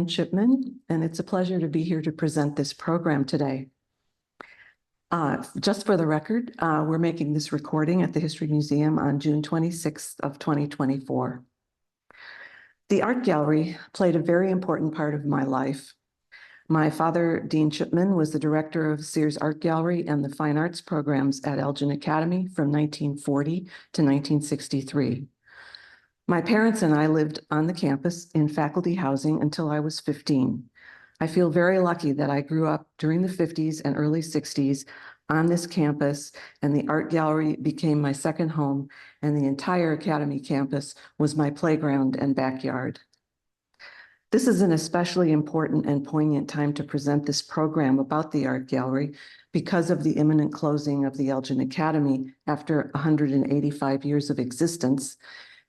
Diane Chipman, and it's a pleasure to be here to present this program today. Just for the record, we're making this recording at the History Museum on June 26th of 2024. The art gallery played a very important part of my life. My father, Dean Chipman, was the director of Sears Art Gallery and the Fine Arts programs at Elgin Academy from 1940 to 1963. My parents and I lived on the campus in faculty housing until I was 15. I feel very lucky that I grew up during the 50s and early 60s on this campus, and the art gallery became my second home, and the entire Academy campus was my playground and backyard. This is an especially important and poignant time to present this program about the art gallery because of the imminent closing of the Elgin Academy after 185 years of existence,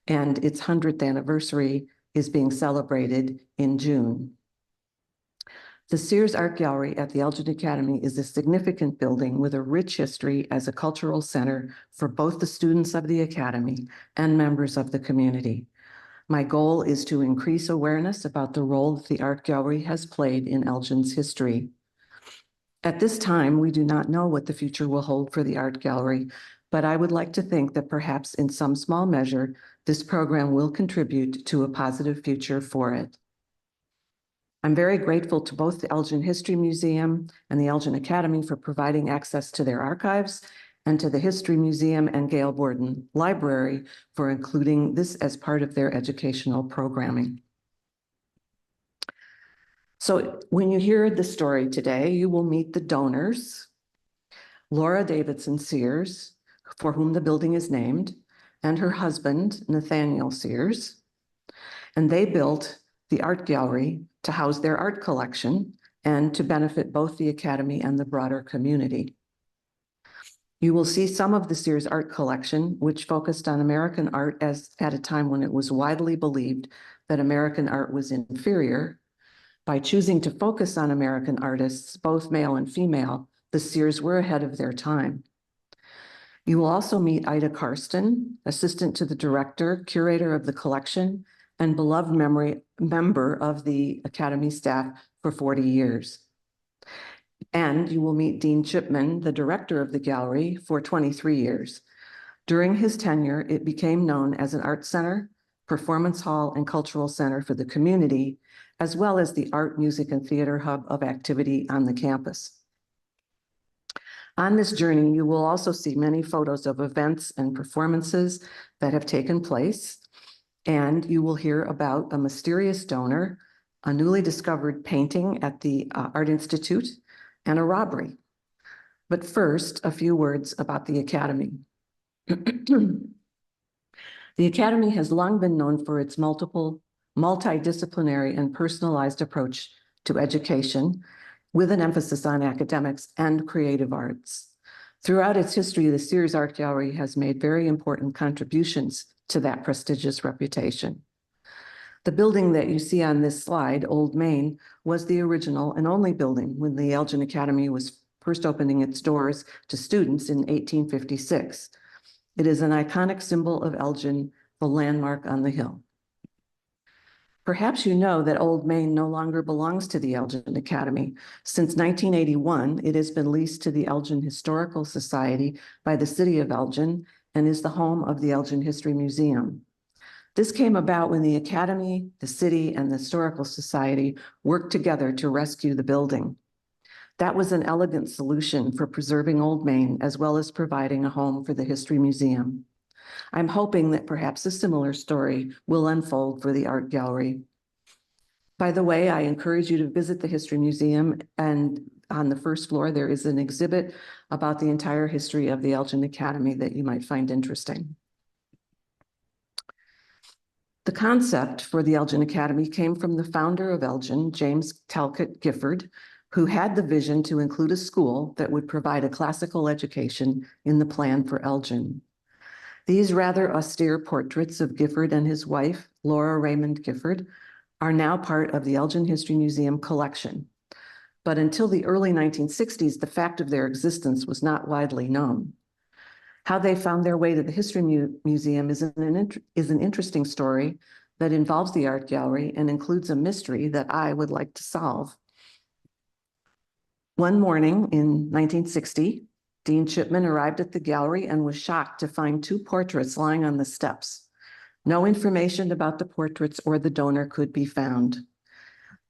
and its 100th anniversary is being celebrated in June. The Sears Art Gallery at the Elgin Academy is a significant building with a rich history as a cultural center for both the students of the Academy and members of the community. My goal is to increase awareness about the role that the art gallery has played in Elgin's history. At this time, we do not know what the future will hold for the art gallery, but I would like to think that perhaps in some small measure, this program will contribute to a positive future for it. I'm very grateful to both the Elgin History Museum and the Elgin Academy for providing access to their archives, and to the History Museum and Gail Borden Library for including this as part of their educational programming. So when you hear the story today, you will meet the donors, Laura Davidson Sears, for whom the building is named, and her husband, Nathaniel Sears. And they built the art gallery to house their art collection and to benefit both the Academy and the broader community. You will see some of the Sears art collection, which focused on American art at a time when it was widely believed that American art was inferior. By choosing to focus on American artists, both male and female, the Sears were ahead of their time. You will also meet Ida Karsten, assistant to the director, curator of the collection, and beloved member of the Academy staff for 40 years. And you will meet Dean Chipman, the director of the gallery, for 23 years. During his tenure, it became known as an art center, performance hall, and cultural center for the community, as well as the art, music, and theater hub of activity on the campus. On this journey, you will also see many photos of events and performances that have taken place, and you will hear about a mysterious donor, a newly discovered painting at the Art Institute, and a robbery. But first, a few words about the Academy. The Academy has long been known for its multidisciplinary and personalized approach to education, with an emphasis on academics and creative arts. Throughout its history, the Sears Art Gallery has made very important contributions to that prestigious reputation. The building that you see on this slide, Old Main, was the original and only building when the Elgin Academy was first opening its doors to students in 1856. It is an iconic symbol of Elgin, the landmark on the hill. Perhaps you know that Old Main no longer belongs to the Elgin Academy. Since 1981, it has been leased to the Elgin Historical Society by the City of Elgin and is the home of the Elgin History Museum. This came about when the Academy, the city, and the Historical Society worked together to rescue the building. That was an elegant solution for preserving Old Main, as well as providing a home for the History Museum. I'm hoping that perhaps a similar story will unfold for the art gallery. By the way, I encourage you to visit the History Museum, and on the first floor, there is an exhibit about the entire history of the Elgin Academy that you might find interesting. The concept for the Elgin Academy came from the founder of Elgin, James Talcott Gifford, who had the vision to include a school that would provide a classical education in the plan for Elgin. These rather austere portraits of Gifford and his wife, Laura Raymond Gifford, are now part of the Elgin History Museum collection. But until the early 1960s, the fact of their existence was not widely known. How they found their way to the History Museum is an interesting story, that involves the art gallery and includes a mystery that I would like to solve. One morning in 1960, Dean Chipman arrived at the gallery and was shocked to find two portraits lying on the steps. No information about the portraits or the donor could be found.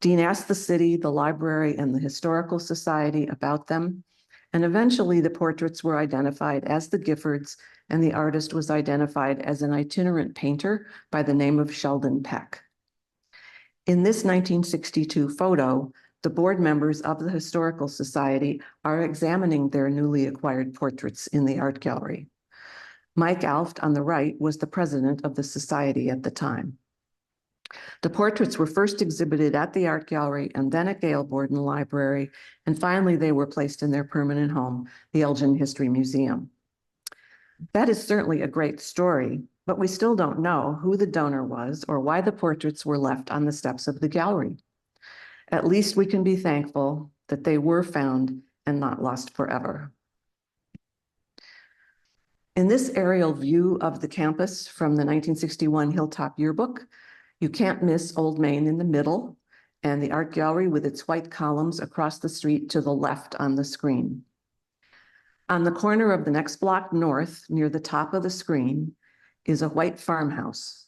Dean asked the city, the library, and the Historical Society about them, and eventually the portraits were identified as the Giffords, and the artist was identified as an itinerant painter by the name of Sheldon Peck. In this 1962 photo, the board members of the Historical Society are examining their newly acquired portraits in the art gallery. Mike Alft on the right was the president of the society at the time. The portraits were first exhibited at the art gallery and then at Gale Borden Library, and finally they were placed in their permanent home, the Elgin History Museum. That is certainly a great story, but we still don't know who the donor was or why the portraits were left on the steps of the gallery. At least we can be thankful that they were found and not lost forever. In this aerial view of the campus from the 1961 Hilltop Yearbook, you can't miss Old Main in the middle and the art gallery with its white columns across the street to the left on the screen. On the corner of the next block north, near the top of the screen, is a white farmhouse.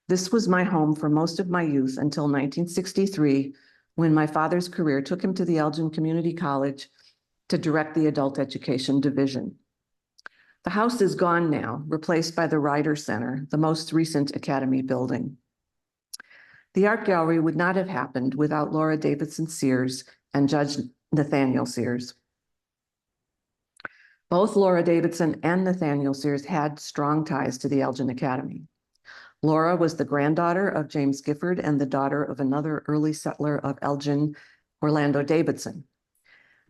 This was my home for most of my youth until 1963, when my father's career took him to the Elgin Community College to direct the adult education division. The house is gone now, replaced by the Ryder Center, the most recent academy building. The art gallery would not have happened without Laura Davidson Sears and Judge Nathaniel Sears. Both Laura Davidson and Nathaniel Sears had strong ties to the Elgin Academy. Laura was the granddaughter of James Gifford and the daughter of another early settler of Elgin, Orlando Davidson.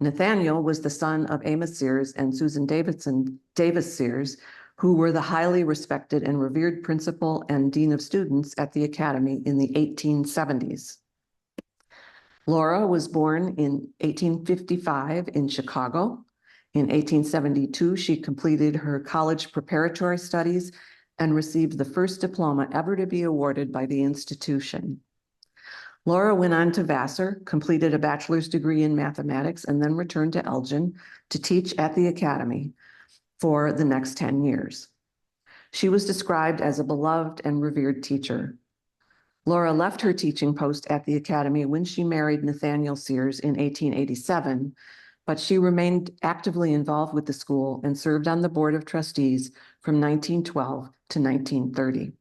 Nathaniel was the son of Amos Sears and Susan Davis Sears, who were the highly respected and revered principal and dean of students at the academy in the 1870s. Laura was born in 1855 in Chicago. In 1872, she completed her college preparatory studies and received the first diploma ever to be awarded by the institution. Laura went on to Vassar, completed a bachelor's degree in mathematics, and then returned to Elgin to teach at the academy for the next 10 years. She was described as a beloved and revered teacher. Laura left her teaching post at the academy when she married Nathaniel Sears in 1887, but she remained actively involved with the school and served on the board of trustees from 1912 to 1930.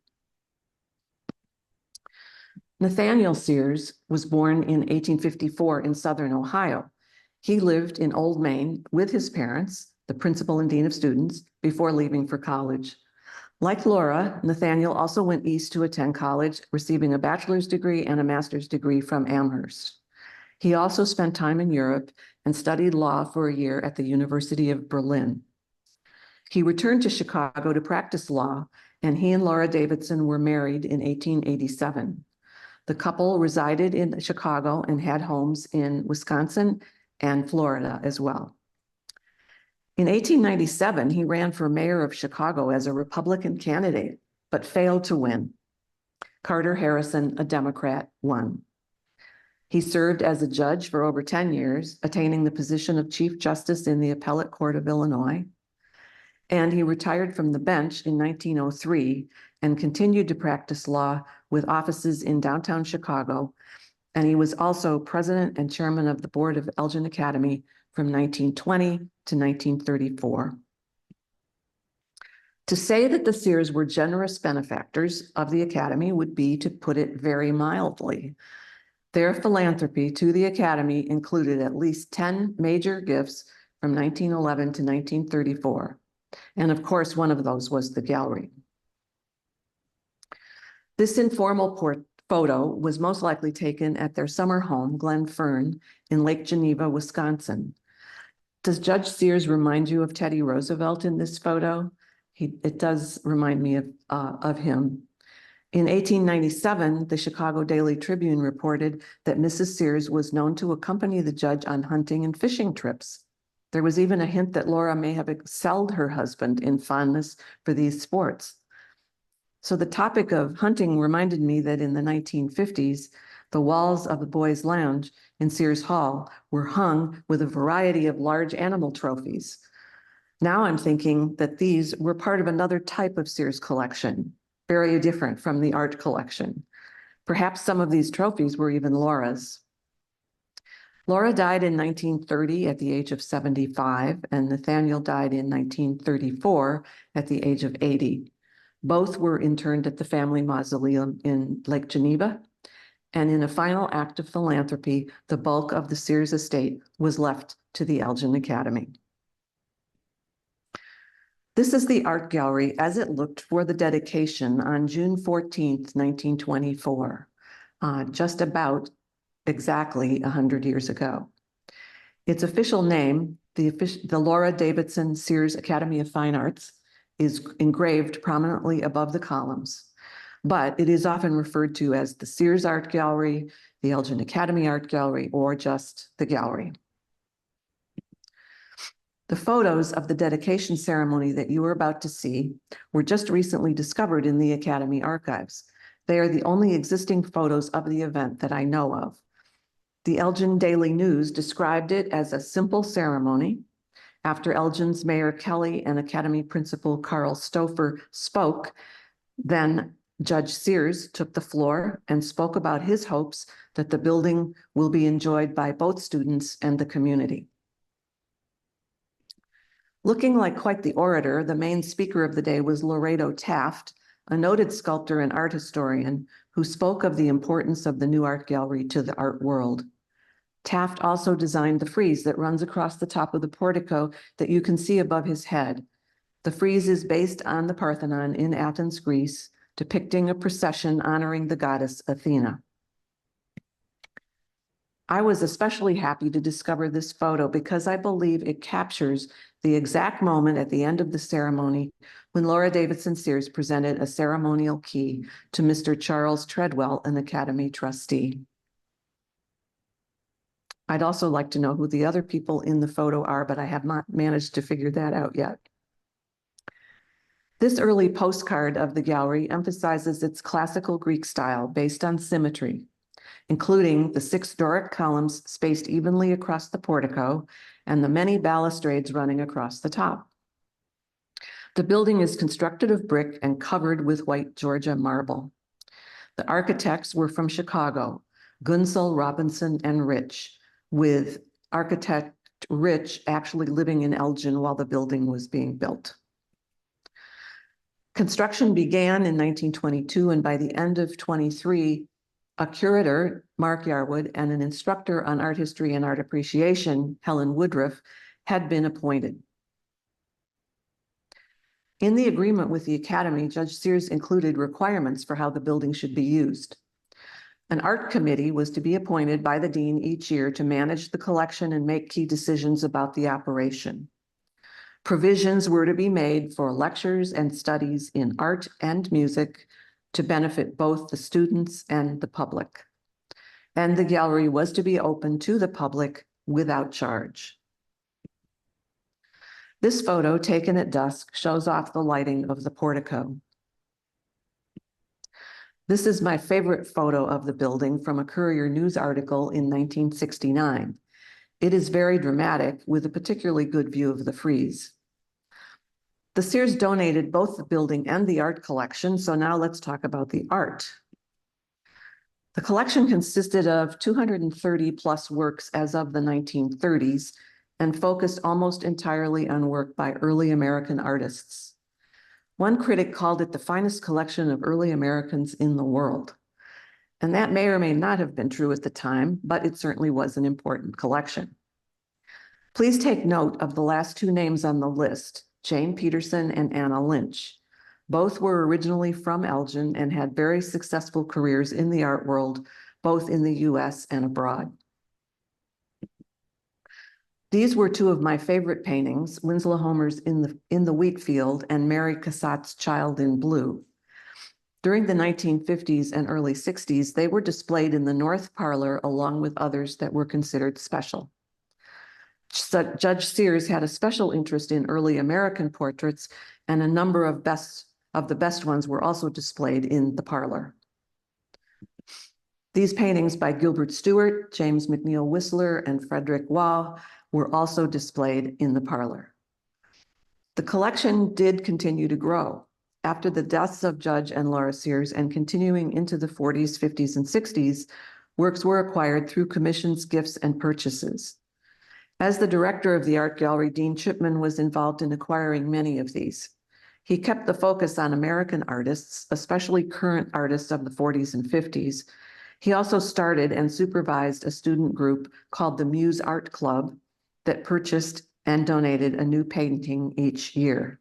Nathaniel Sears was born in 1854 in Southern Ohio. He lived in Old Main with his parents, the principal and dean of students, before leaving for college. Like Laura, Nathaniel also went east to attend college, receiving a bachelor's degree and a master's degree from Amherst. He also spent time in Europe and studied law for a year at the University of Berlin. He returned to Chicago to practice law, and he and Laura Davidson were married in 1887. The couple resided in Chicago and had homes in Wisconsin and Florida as well. In 1897, he ran for mayor of Chicago as a Republican candidate, but failed to win. Carter Harrison, a Democrat, won. He served as a judge for over 10 years, attaining the position of Chief Justice in the Appellate Court of Illinois. And he retired from the bench in 1903 and continued to practice law with offices in downtown Chicago. And he was also president and chairman of the board of Elgin Academy from 1920 to 1934. To say that the Sears were generous benefactors of the Academy would be to put it very mildly. Their philanthropy to the Academy included at least 10 major gifts from 1911 to 1934. And of course, one of those was the gallery. This informal photo was most likely taken at their summer home, Glen Fern, in Lake Geneva, Wisconsin. Does Judge Sears remind you of Teddy Roosevelt in this photo? It does remind me of him. In 1897, the Chicago Daily Tribune reported that Mrs. Sears was known to accompany the judge on hunting and fishing trips. There was even a hint that Laura may have excelled her husband in fondness for these sports. So the topic of hunting reminded me that in the 1950s, the walls of the boys' lounge in Sears Hall were hung with a variety of large animal trophies. Now I'm thinking that these were part of another type of Sears collection, very different from the art collection. Perhaps some of these trophies were even Laura's. Laura died in 1930 at the age of 75, and Nathaniel died in 1934 at the age of 80. Both were interned at the family mausoleum in Lake Geneva, and in a final act of philanthropy, the bulk of the Sears estate was left to the Elgin Academy. This is the art gallery as it looked for the dedication on June 14th, 1924, just about exactly 100 years ago. Its official name, the Laura Davidson Sears Academy of Fine Arts, is engraved prominently above the columns, but it is often referred to as the Sears Art Gallery, the Elgin Academy Art Gallery, or just the gallery. The photos of the dedication ceremony that you are about to see were just recently discovered in the Academy archives. They are the only existing photos of the event that I know of. The Elgin Daily News described it as a simple ceremony. After Elgin's Mayor Kelly and Academy Principal Carl Stouffer spoke, then Judge Sears took the floor and spoke about his hopes that the building will be enjoyed by both students and the community. Looking like quite the orator, the main speaker of the day was Laredo Taft, a noted sculptor and art historian who spoke of the importance of the new art gallery to the art world. Taft also designed the frieze that runs across the top of the portico that you can see above his head. The frieze is based on the Parthenon in Athens, Greece, depicting a procession honoring the goddess Athena. I was especially happy to discover this photo because I believe it captures the exact moment at the end of the ceremony when Laura Davidson Sears presented a ceremonial key to Mr. Charles Treadwell, an Academy trustee. I'd also like to know who the other people in the photo are, but I have not managed to figure that out yet. This early postcard of the gallery emphasizes its classical Greek style based on symmetry, including the 6 Doric columns spaced evenly across the portico and the many balustrades running across the top. The building is constructed of brick and covered with white Georgia marble. The architects were from Chicago, Gunsel, Robinson, and Rich, with architect Rich actually living in Elgin while the building was being built. Construction began in 1922, and by the end of 23, a curator, Mark Yarwood, and an instructor on art history and art appreciation, Helen Woodruff, had been appointed. In the agreement with the Academy, Judge Sears included requirements for how the building should be used. An art committee was to be appointed by the dean each year to manage the collection and make key decisions about the operation. Provisions were to be made for lectures and studies in art and music to benefit both the students and the public. And the gallery was to be open to the public without charge. This photo, taken at dusk, shows off the lighting of the portico. This is my favorite photo of the building from a Courier News article in 1969. It is very dramatic with a particularly good view of the frieze. The Sears donated both the building and the art collection, so now let's talk about the art. The collection consisted of 230 plus works as of the 1930s and focused almost entirely on work by early American artists. One critic called it the finest collection of early Americans in the world. And that may or may not have been true at the time, but it certainly was an important collection. Please take note of the last 2 names on the list, Jane Peterson and Anna Lynch. Both were originally from Elgin and had very successful careers in the art world, both in the US and abroad. These were 2 of my favorite paintings, Winslow Homer's In the Wheat Field and Mary Cassatt's Child in Blue. During the 1950s and early 60s, they were displayed in the North Parlor along with others that were considered special. Judge Sears had a special interest in early American portraits, and a number of of the best ones were also displayed in the parlor. These paintings by Gilbert Stuart, James McNeill Whistler, and Frederick Waugh were also displayed in the parlor. The collection did continue to grow. After the deaths of Judge and Laura Sears and continuing into the 40s, 50s, and 60s, works were acquired through commissions, gifts, and purchases. As the director of the art gallery, Dean Chipman was involved in acquiring many of these. He kept the focus on American artists, especially current artists of the 40s and 50s. He also started and supervised a student group called the Muse Art Club that purchased and donated a new painting each year.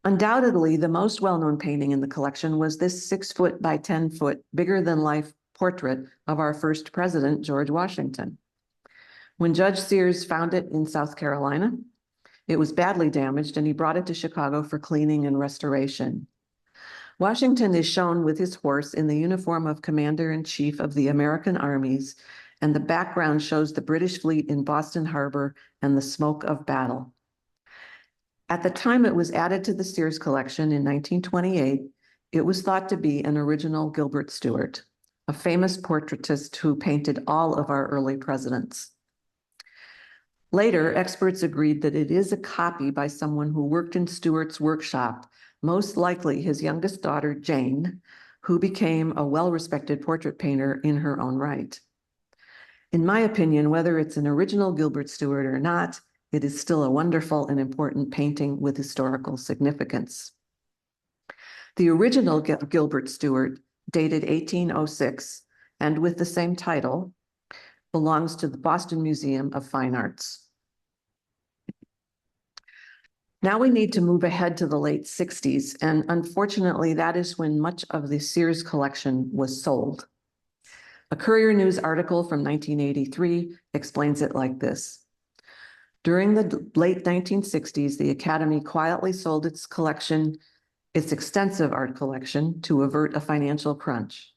Undoubtedly, the most well-known painting in the collection was this 6-foot by 10-foot, bigger-than-life portrait of our first president, George Washington. When Judge Sears found it in South Carolina, it was badly damaged, and he brought it to Chicago for cleaning and restoration. Washington is shown with his horse in the uniform of Commander-in-Chief of the American armies, and the background shows the British fleet in Boston Harbor and the smoke of battle. At the time it was added to the Sears collection in 1928, it was thought to be an original Gilbert Stuart, a famous portraitist who painted all of our early presidents. Later, experts agreed that it is a copy by someone who worked in Stuart's workshop, most likely his youngest daughter, Jane, who became a well-respected portrait painter in her own right. In my opinion, whether it's an original Gilbert Stuart or not, it is still a wonderful and important painting with historical significance. The original Gilbert Stuart, dated 1806, and with the same title, belongs to the Boston Museum of Fine Arts. Now we need to move ahead to the late 60s, and unfortunately, that is when much of the Sears collection was sold. A Courier News article from 1983 explains it like this. During the late 1960s, the Academy quietly sold its collection, its extensive art collection, to avert a financial crunch.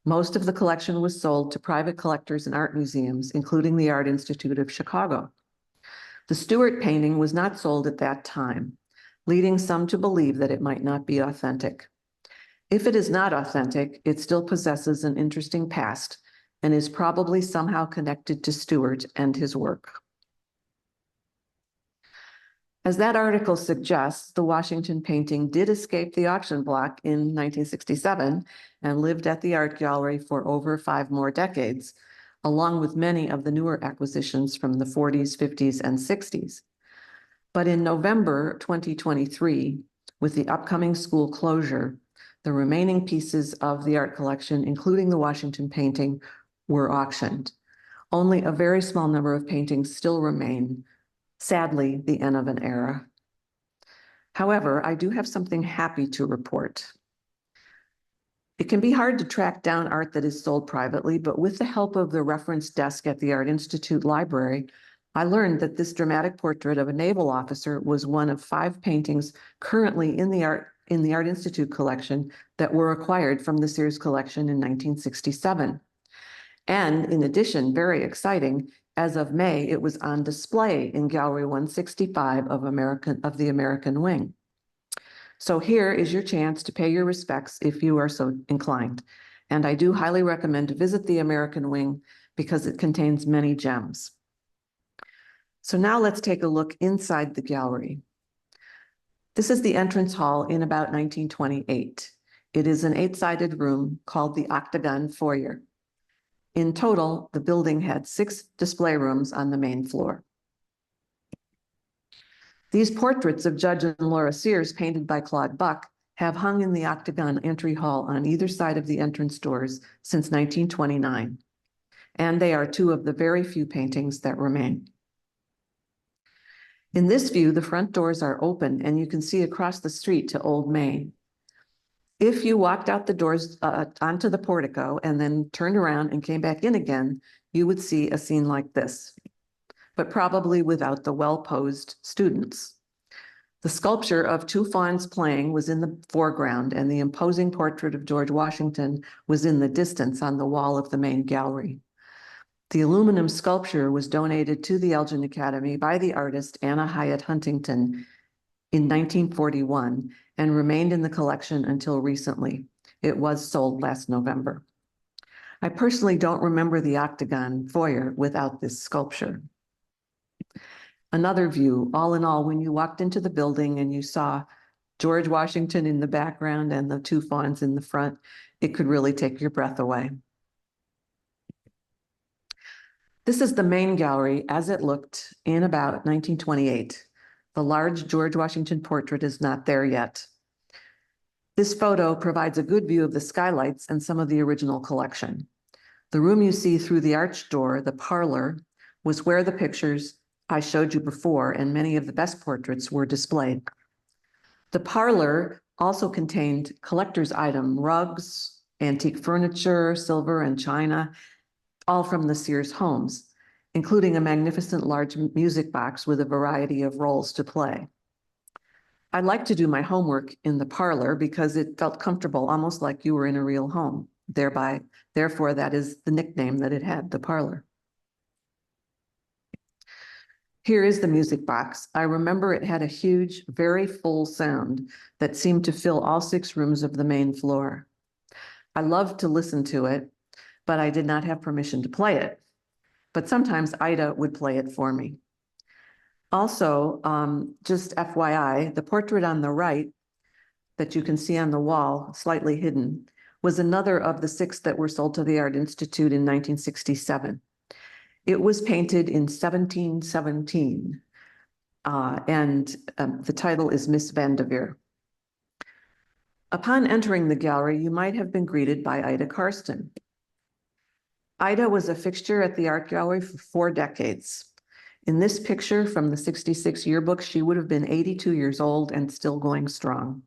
Most of the collection was sold to private collectors and art museums, including the Art Institute of Chicago. The Stuart painting was not sold at that time, leading some to believe that it might not be authentic. If it is not authentic, it still possesses an interesting past and is probably somehow connected to Stuart and his work. As that article suggests, the Washington painting did escape the auction block in 1967 and lived at the art gallery for over 5 more decades, along with many of the newer acquisitions from the 40s, 50s, and 60s. But in November 2023, with the upcoming school closure, the remaining pieces of the art collection, including the Washington painting, were auctioned. Only a very small number of paintings still remain. Sadly, the end of an era. However, I do have something happy to report. It can be hard to track down art that is sold privately, but with the help of the reference desk at the Art Institute Library, I learned that this dramatic portrait of a naval officer was one of 5 paintings currently in the Art Institute collection that were acquired from the Sears collection in 1967. And in addition, very exciting, as of May, it was on display in Gallery 165 of the American Wing. So here is your chance to pay your respects if you are so inclined. And I do highly recommend to visit the American Wing because it contains many gems. So now let's take a look inside the gallery. This is the entrance hall in about 1928. It is an 8-sided room called the Octagon Foyer. In total, the building had 6 display rooms on the main floor. These portraits of Judge and Laura Sears, painted by Claude Buck, have hung in the Octagon entry hall on either side of the entrance doors since 1929, and they are 2 of the very few paintings that remain. In this view, the front doors are open and you can see across the street to Old Main. If you walked out the doors onto the portico and then turned around and came back in again, you would see a scene like this, but probably without the well-posed students. The sculpture of 2 fawns playing was in the foreground, and the imposing portrait of George Washington was in the distance on the wall of the main gallery. The aluminum sculpture was donated to the Elgin Academy by the artist Anna Hyatt Huntington in 1941 and remained in the collection until recently. It was sold last November. I personally don't remember the octagon foyer without this sculpture. Another view, all in all, when you walked into the building and you saw George Washington in the background and the two fawns in the front, it could really take your breath away. This is the main gallery as it looked in about 1928. The large George Washington portrait is not there yet. This photo provides a good view of the skylights and some of the original collection. The room you see through the arched door, the parlor, was where the pictures I showed you before and many of the best portraits were displayed. The parlor also contained collector's item, rugs, antique furniture, silver and china, all from the Sears homes, including a magnificent large music box with a variety of roles to play. I like to do my homework in the parlor because it felt comfortable, almost like you were in a real home. Therefore, that is the nickname that it had, the parlor. Here is the music box. I remember it had a huge, very full sound that seemed to fill all 6 rooms of the main floor. I loved to listen to it, but I did not have permission to play it. But sometimes Ida would play it for me. Also, just FYI, the portrait on the right that you can see on the wall, slightly hidden, was another of the 6 that were sold to the Art Institute in 1967. It was painted in 1717, and the title is Miss Vanderveer. Upon entering the gallery, you might have been greeted by Ida Karsten. Ida was a fixture at the art gallery for 4 decades. In this picture from the '66 yearbook, she would have been 82 years old and still going strong.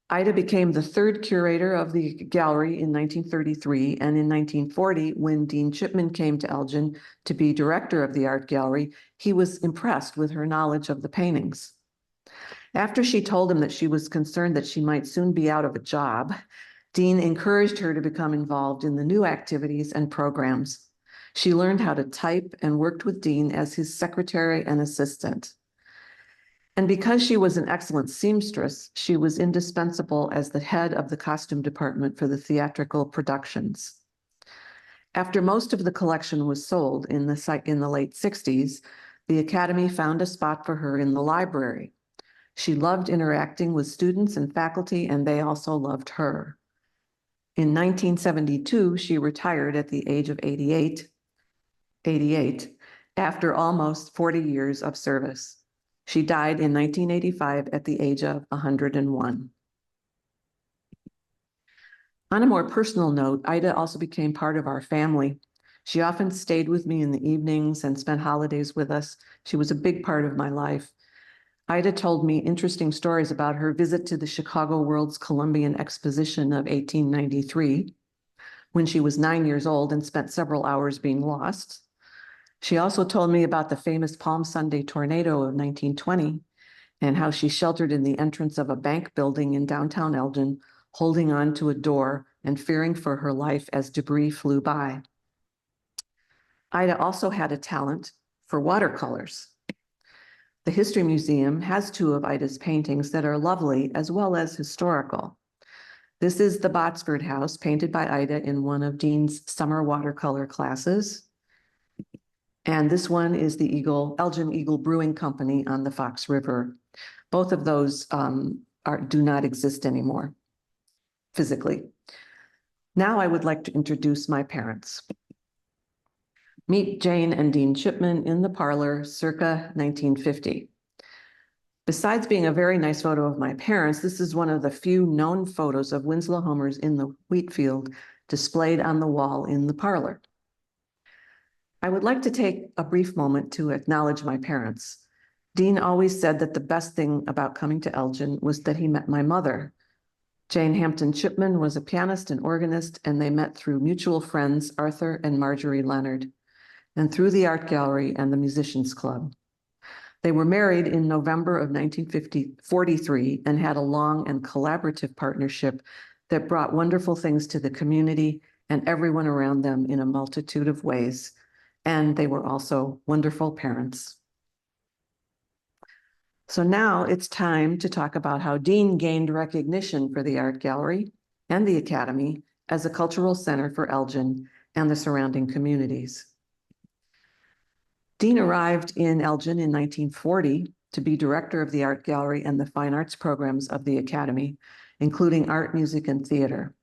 Ida became the 3rd curator of the gallery in 1933, and in 1940, when Dean Chipman came to Elgin to be director of the art gallery, he was impressed with her knowledge of the paintings. After she told him that she was concerned that she might soon be out of a job, Dean encouraged her to become involved in the new activities and programs. She learned how to type and worked with Dean as his secretary and assistant. And because she was an excellent seamstress, she was indispensable as the head of the costume department for the theatrical productions. After most of the collection was sold in the late '60s, the Academy found a spot for her in the library. She loved interacting with students and faculty, and they also loved her. In 1972, she retired at the age of 88, after almost 40 years of service. She died in 1985 at the age of 101. On a more personal note, Ida also became part of our family. She often stayed with me in the evenings and spent holidays with us. She was a big part of my life. Ida told me interesting stories about her visit to the Chicago World's Columbian Exposition of 1893, when she was 9 years old and spent several hours being lost. She also told me about the famous Palm Sunday tornado of 1920 and how she sheltered in the entrance of a bank building in downtown Elgin, holding on to a door and fearing for her life as debris flew by. Ida also had a talent for watercolors. The History Museum has 2 of Ida's paintings that are lovely as well as historical. This is the Botsford House, painted by Ida in one of Dean's summer watercolor classes. And this one is the Elgin Eagle Brewing Company on the Fox River. Both of those do not exist anymore physically. Now I would like to introduce my parents. Meet Jane and Dean Chipman in the parlor circa 1950. Besides being a very nice photo of my parents, this is one of the few known photos of Winslow homers in the wheat field displayed on the wall in the parlor. I would like to take a brief moment to acknowledge my parents. Dean always said that the best thing about coming to Elgin was that he met my mother. Jane Hampton Chipman was a pianist and organist, and they met through mutual friends, Arthur and Marjorie Leonard, and through the art gallery and the Musicians Club. They were married in November of 1943 and had a long and collaborative partnership that brought wonderful things to the community and everyone around them in a multitude of ways. And they were also wonderful parents. So now it's time to talk about how Dean gained recognition for the art gallery and the Academy as a cultural center for Elgin and the surrounding communities. Dean arrived in Elgin in 1940 to be director of the art gallery and the fine arts programs of the Academy, including art, music, and theater.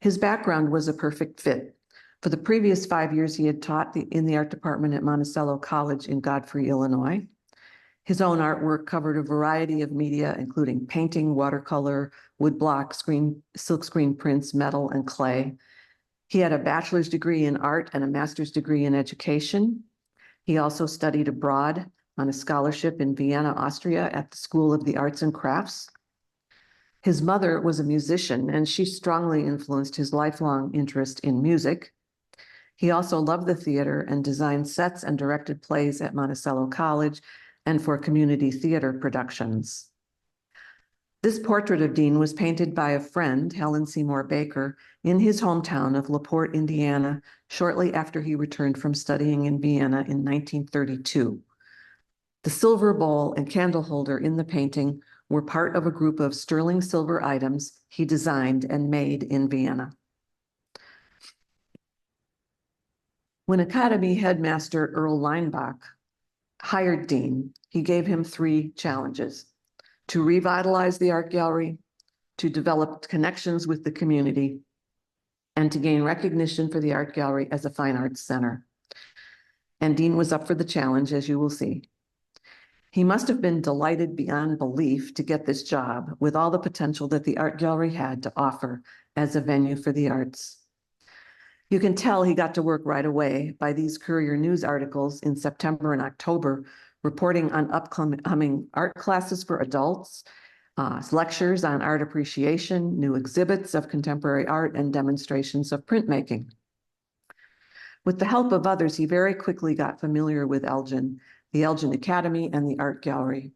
His background was a perfect fit. For the previous 5 years, he had taught in the art department at Monticello College in Godfrey, Illinois. His own artwork covered a variety of media, including painting, watercolor, woodblock, silkscreen prints, metal, and clay. He had a bachelor's degree in art and a master's degree in education. He also studied abroad on a scholarship in Vienna, Austria, at the School of the Arts and Crafts. His mother was a musician, and she strongly influenced his lifelong interest in music. He also loved the theater and designed sets and directed plays at Monticello College and for community theater productions. This portrait of Dean was painted by a friend, Helen Seymour Baker, in his hometown of LaPorte, Indiana, shortly after he returned from studying in Vienna in 1932. The silver bowl and candle holder in the painting were part of a group of sterling silver items he designed and made in Vienna. When Academy headmaster Earl Leinbach hired Dean, he gave him 3 challenges: to revitalize the art gallery, to develop connections with the community, and to gain recognition for the art gallery as a fine arts center. And Dean was up for the challenge, as you will see. He must have been delighted beyond belief to get this job with all the potential that the art gallery had to offer as a venue for the arts. You can tell he got to work right away by these Courier News articles in September and October, reporting on upcoming art classes for adults, lectures on art appreciation, new exhibits of contemporary art, and demonstrations of printmaking. With the help of others, he very quickly got familiar with Elgin, the Elgin Academy, and the art gallery.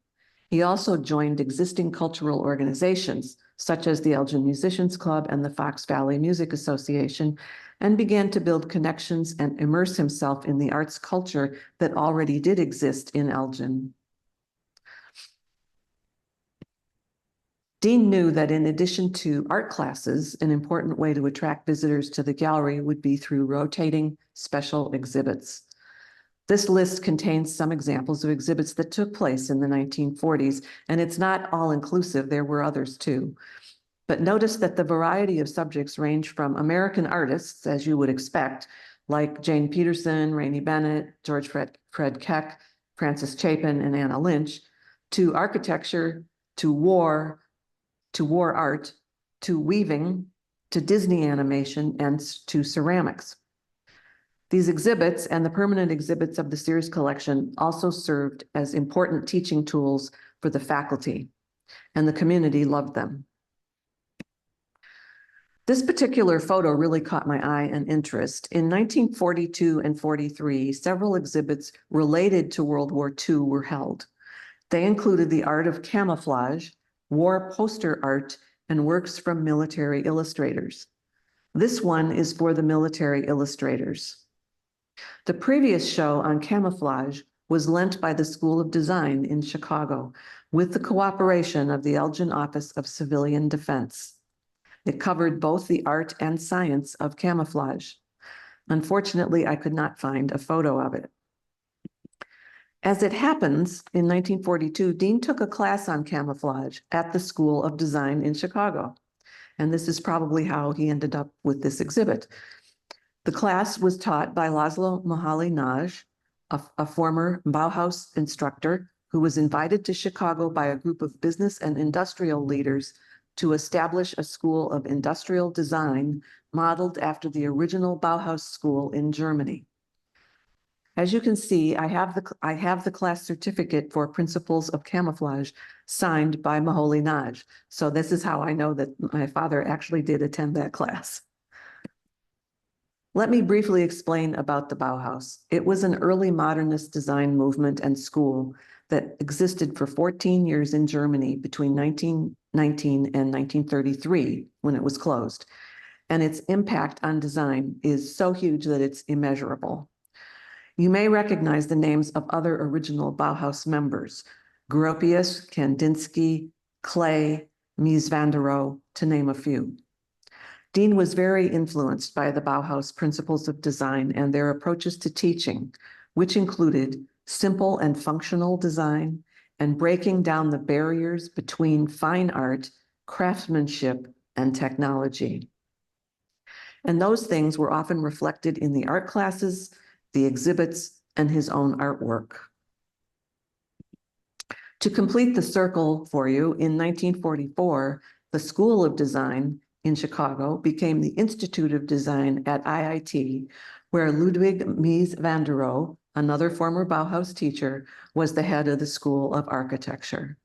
He also joined existing cultural organizations, such as the Elgin Musicians Club and the Fox Valley Music Association, and began to build connections and immerse himself in the arts culture that already did exist in Elgin. Dean knew that in addition to art classes, an important way to attract visitors to the gallery would be through rotating special exhibits. This list contains some examples of exhibits that took place in the 1940s, and it's not all-inclusive. There were others too. But notice that the variety of subjects range from American artists, as you would expect, like Jane Peterson, Rainey Bennett, George Fred Keck, Francis Chapin, and Anna Lynch, to architecture, to war art, to weaving, to Disney animation, and to ceramics. These exhibits and the permanent exhibits of the Sears collection also served as important teaching tools for the faculty, and the community loved them. This particular photo really caught my eye and interest. In 1942 and 43, several exhibits related to World War II were held. They included the art of camouflage, war poster art, and works from military illustrators. This one is for the military illustrators. The previous show on camouflage was lent by the School of Design in Chicago with the cooperation of the Elgin Office of Civilian Defense. It covered both the art and science of camouflage. Unfortunately, I could not find a photo of it. As it happens, in 1942, Dean took a class on camouflage at the School of Design in Chicago. And this is probably how he ended up with this exhibit. The class was taught by Laszlo Moholy-Nagy, a former Bauhaus instructor who was invited to Chicago by a group of business and industrial leaders to establish a school of industrial design modeled after the original Bauhaus school in Germany. As you can see, I have the class certificate for Principles of Camouflage signed by Moholy-Nagy. So this is how I know that my father actually did attend that class. Let me briefly explain about the Bauhaus. It was an early modernist design movement and school that existed for 14 years in Germany between 1919 and 1933 when it was closed. And its impact on design is so huge that it's immeasurable. You may recognize the names of other original Bauhaus members: Gropius, Kandinsky, Klee, Mies van der Rohe, to name a few. Dean was very influenced by the Bauhaus principles of design and their approaches to teaching, which included simple and functional design and breaking down the barriers between fine art, craftsmanship, and technology. And those things were often reflected in the art classes, the exhibits, and his own artwork. To complete the circle for you, in 1944, the School of Design in Chicago became the Institute of Design at IIT, where Ludwig Mies van der Rohe, another former Bauhaus teacher, was the head of the School of Architecture.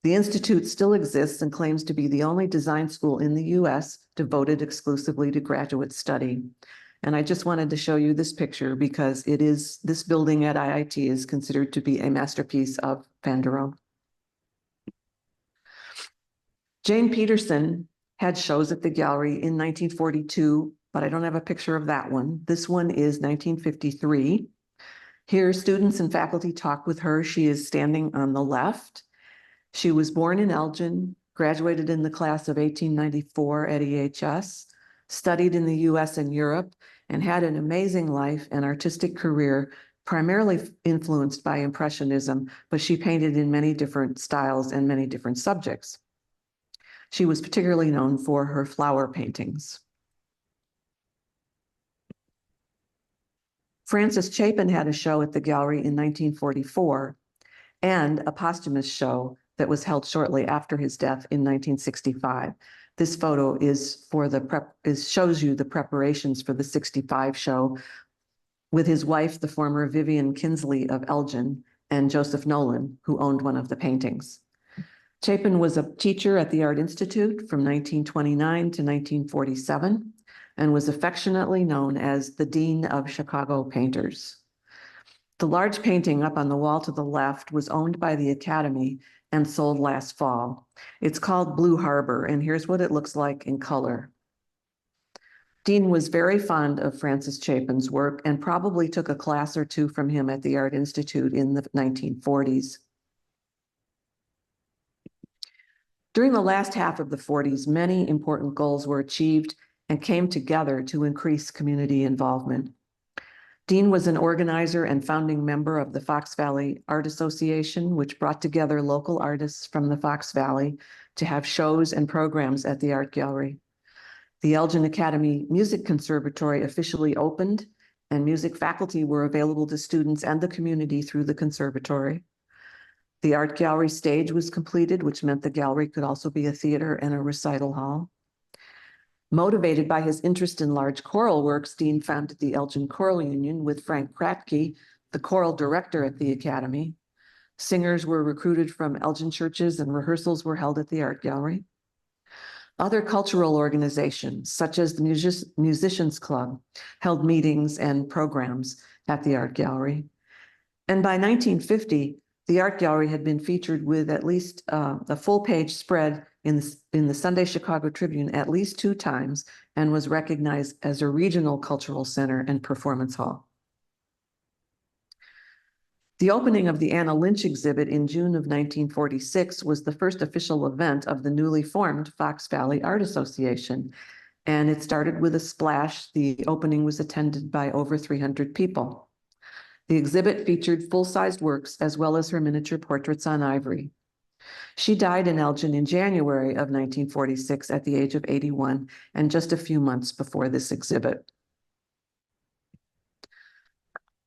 The institute still exists and claims to be the only design school in the US devoted exclusively to graduate study. And I just wanted to show you this picture because this building at IIT is considered to be a masterpiece of van der Rohe. Jane Peterson had shows at the gallery in 1942, but I don't have a picture of that one. This one is 1953. Here, students and faculty talk with her. She is standing on the left. She was born in Elgin, graduated in the class of 1894 at EHS, studied in the US and Europe, and had an amazing life and artistic career, primarily influenced by Impressionism, but she painted in many different styles and many different subjects. She was particularly known for her flower paintings. Francis Chapin had a show at the gallery in 1944 and a posthumous show that was held shortly after his death in 1965. This photo is shows you the preparations for the 65 show with his wife, the former Vivian Kinsley of Elgin, and Joseph Nolan, who owned one of the paintings. Chapin was a teacher at the Art Institute from 1929 to 1947 and was affectionately known as the Dean of Chicago Painters. The large painting up on the wall to the left was owned by the Academy and sold last fall. It's called Blue Harbor, and here's what it looks like in color. Dean was very fond of Francis Chapin's work and probably took a class or two from him at the Art Institute in the 1940s. During the last half of the 40s, many important goals were achieved and came together to increase community involvement. Dean was an organizer and founding member of the Fox Valley Art Association, which brought together local artists from the Fox Valley to have shows and programs at the art gallery. The Elgin Academy Music Conservatory officially opened, and music faculty were available to students and the community through the conservatory. The art gallery stage was completed, which meant the gallery could also be a theater and a recital hall. Motivated by his interest in large choral works, Dean founded the Elgin Choral Union with Frank Kratke, the choral director at the Academy. Singers were recruited from Elgin churches and rehearsals were held at the art gallery. Other cultural organizations, such as the Musicians Club, held meetings and programs at the art gallery. And by 1950, the art gallery had been featured with at least a full-page spread in the Sunday Chicago Tribune at least 2 times and was recognized as a regional cultural center and performance hall. The opening of the Anna Lynch exhibit in June of 1946 was the first official event of the newly formed Fox Valley Art Association, and it started with a splash. The opening was attended by over 300 people. The exhibit featured full-sized works as well as her miniature portraits on ivory. She died in Elgin in January of 1946 at the age of 81 and just a few months before this exhibit.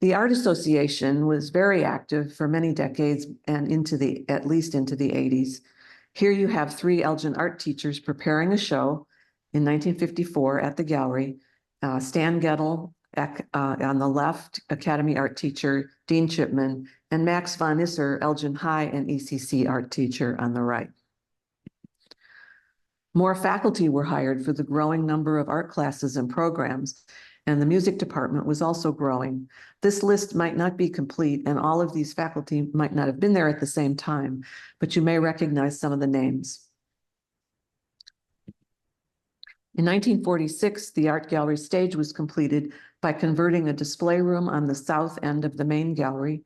The Art Association was very active for many decades and at least into the 80s. Here you have 3 Elgin art teachers preparing a show in 1954 at the gallery. Stan Gettle, on the left, Academy art teacher, Dean Chipman, and Max von Isser, Elgin High and ECC art teacher on the right. More faculty were hired for the growing number of art classes and programs, and the music department was also growing. This list might not be complete, and all of these faculty might not have been there at the same time, but you may recognize some of the names. In 1946, the art gallery stage was completed by converting a display room on the south end of the main gallery,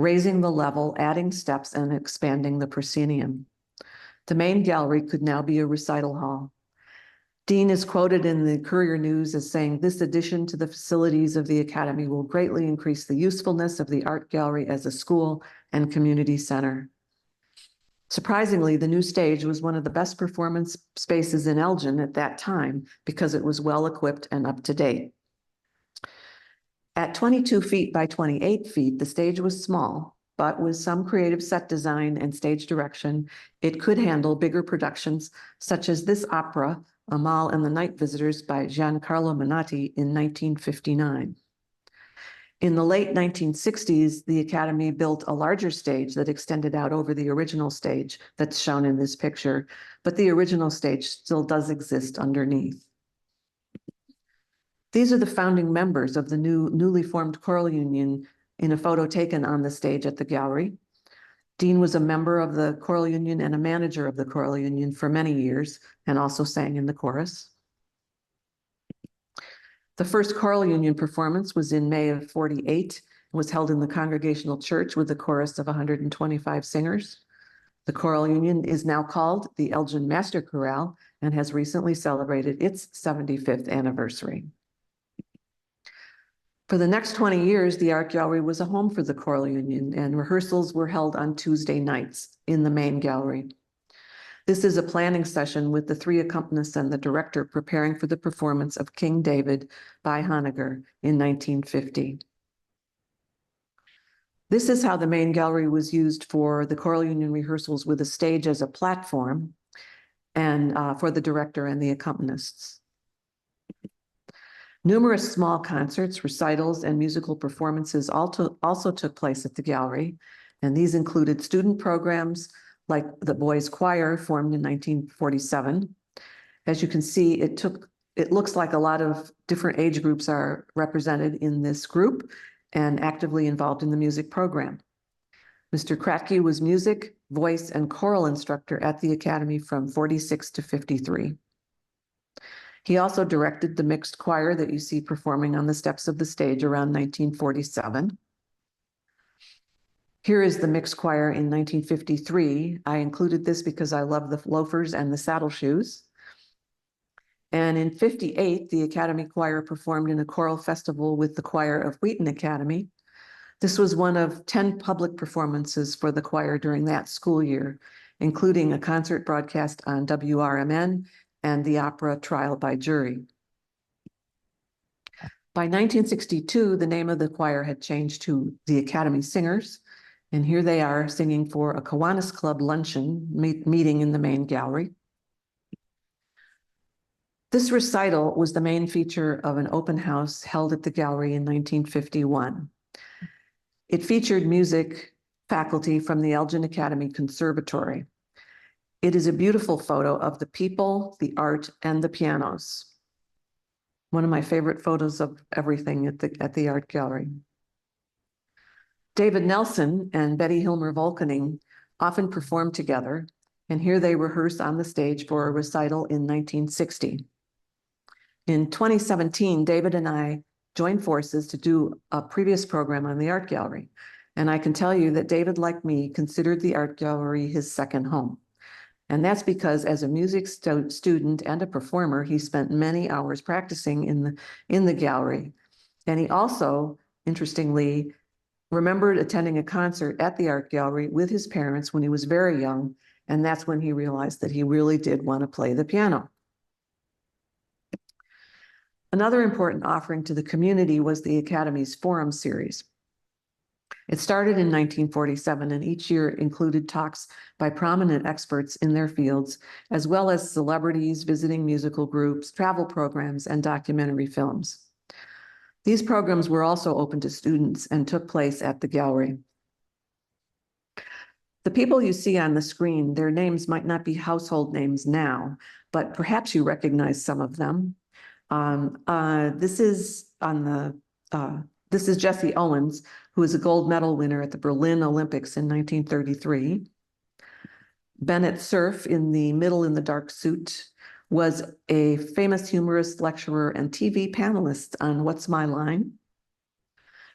raising the level, adding steps, and expanding the proscenium. The main gallery could now be a recital hall. Dean is quoted in the Courier News as saying, "This addition to the facilities of the Academy will greatly increase the usefulness of the art gallery as a school and community center." Surprisingly, the new stage was one of the best performance spaces in Elgin at that time because it was well equipped and up to date. At 22 feet by 28 feet, the stage was small, but with some creative set design and stage direction, it could handle bigger productions such as this opera, Amal and the Night Visitors by Giancarlo Menotti in 1959. In the late 1960s, the Academy built a larger stage that extended out over the original stage that's shown in this picture, but the original stage still does exist underneath. These are the founding members of the newly formed choral union in a photo taken on the stage at the gallery. Dean was a member of the choral union and a manager of the choral union for many years, and also sang in the chorus. The first choral union performance was in May of '48 and was held in the Congregational Church with a chorus of 125 singers. The choral union is now called the Elgin Master Chorale and has recently celebrated its 75th anniversary. For the next 20 years, the art gallery was a home for the choral union, and rehearsals were held on Tuesday nights in the main gallery. This is a planning session with the three accompanists and the director preparing for the performance of King David by Honegger in 1950. This is how the main gallery was used for the choral union rehearsals, with a stage as a platform and for the director and the accompanists. Numerous small concerts, recitals, and musical performances also took place at the gallery, and these included student programs like the Boys Choir, formed in 1947. As you can see, it looks like a lot of different age groups are represented in this group and actively involved in the music program. Mr. Kratke was music, voice, and choral instructor at the Academy from '46 to '53. He also directed the mixed choir that you see performing on the steps of the stage around 1947. Here is the mixed choir in 1953. I included this because I love the loafers and the saddle shoes. And in '58, the Academy Choir performed in a choral festival with the choir of Wheaton Academy. This was one of 10 public performances for the choir during that school year, including a concert broadcast on WRMN and the opera Trial by Jury. By 1962, the name of the choir had changed to the Academy Singers, and here they are singing for a Kiwanis Club luncheon meeting in the main gallery. This recital was the main feature of an open house held at the gallery in 1951. It featured music faculty from the Elgin Academy Conservatory. It is a beautiful photo of the people, the art, and the pianos. One of my favorite photos of everything at the art gallery. David Nelson and Betty Hilmer Volkening often performed together, and here they rehearsed on the stage for a recital in 1960. In 2017, David and I joined forces to do a previous program on the art gallery, and I can tell you that David, like me, considered the art gallery his second home. And that's because as a music student and a performer, he spent many hours practicing in the gallery. And he also, interestingly, remembered attending a concert at the art gallery with his parents when he was very young, and that's when he realized that he really did want to play the piano. Another important offering to the community was the Academy's Forum Series. It started in 1947 and each year included talks by prominent experts in their fields, as well as celebrities, visiting musical groups, travel programs, and documentary films. These programs were also open to students and took place at the gallery. The people you see on the screen, their names might not be household names now, but perhaps you recognize some of them. This is Jesse Owens, who is a gold medal winner at the Berlin Olympics in 1933. Bennett Cerf, in the middle in the dark suit, was a famous humorist, lecturer, and TV panelist on What's My Line.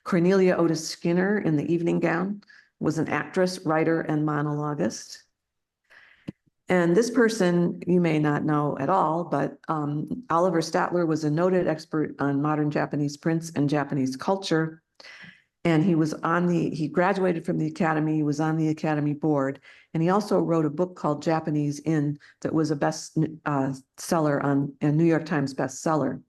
Cornelia Otis Skinner in the evening gown was an actress, writer, and monologuist. And this person you may not know at all, but Oliver Statler was a noted expert on modern Japanese prints and Japanese culture. And he graduated from the academy, he was on the academy board, and he also wrote a book called Japanese In that was a seller on a New York Times bestseller.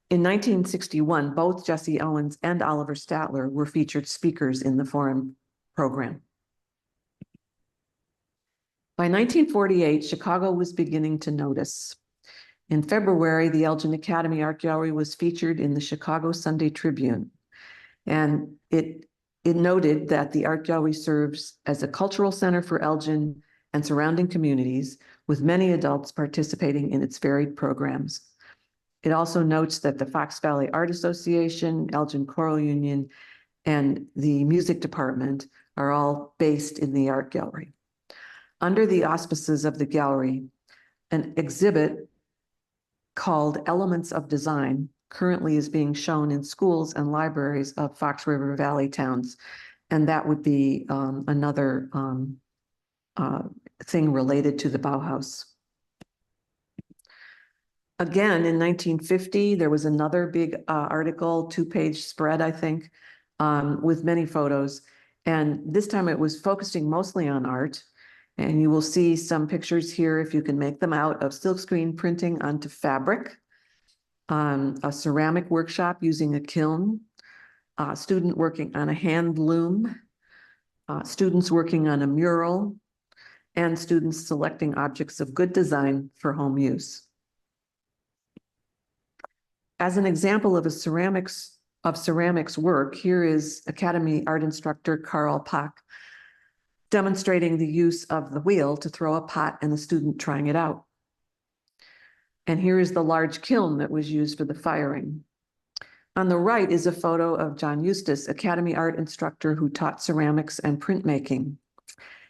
In 1961, both Jesse Owens and Oliver Statler were featured speakers in the forum program. By 1948, Chicago was beginning to notice. In February, the Elgin Academy Art Gallery was featured in the Chicago Sunday Tribune. And it noted that the art gallery serves as a cultural center for Elgin and surrounding communities, with many adults participating in its varied programs. It also notes that the Fox Valley Art Association, Elgin Choral Union, and the music department are all based in the art gallery. Under the auspices of the gallery, an exhibit called Elements of Design currently is being shown in schools and libraries of Fox River Valley towns. And that would be another thing related to the Bauhaus. Again, in 1950, there was another big article, 2-page spread, I think, with many photos. And this time it was focusing mostly on art. And you will see some pictures here, if you can make them out, of silkscreen printing onto fabric, a ceramic workshop using a kiln, a student working on a hand loom, students working on a mural, and students selecting objects of good design for home use. As an example of ceramics work, here is Academy art instructor Carl Pock demonstrating the use of the wheel to throw a pot and the student trying it out. And here is the large kiln that was used for the firing. On the right is a photo of John Eustace, Academy art instructor who taught ceramics and printmaking.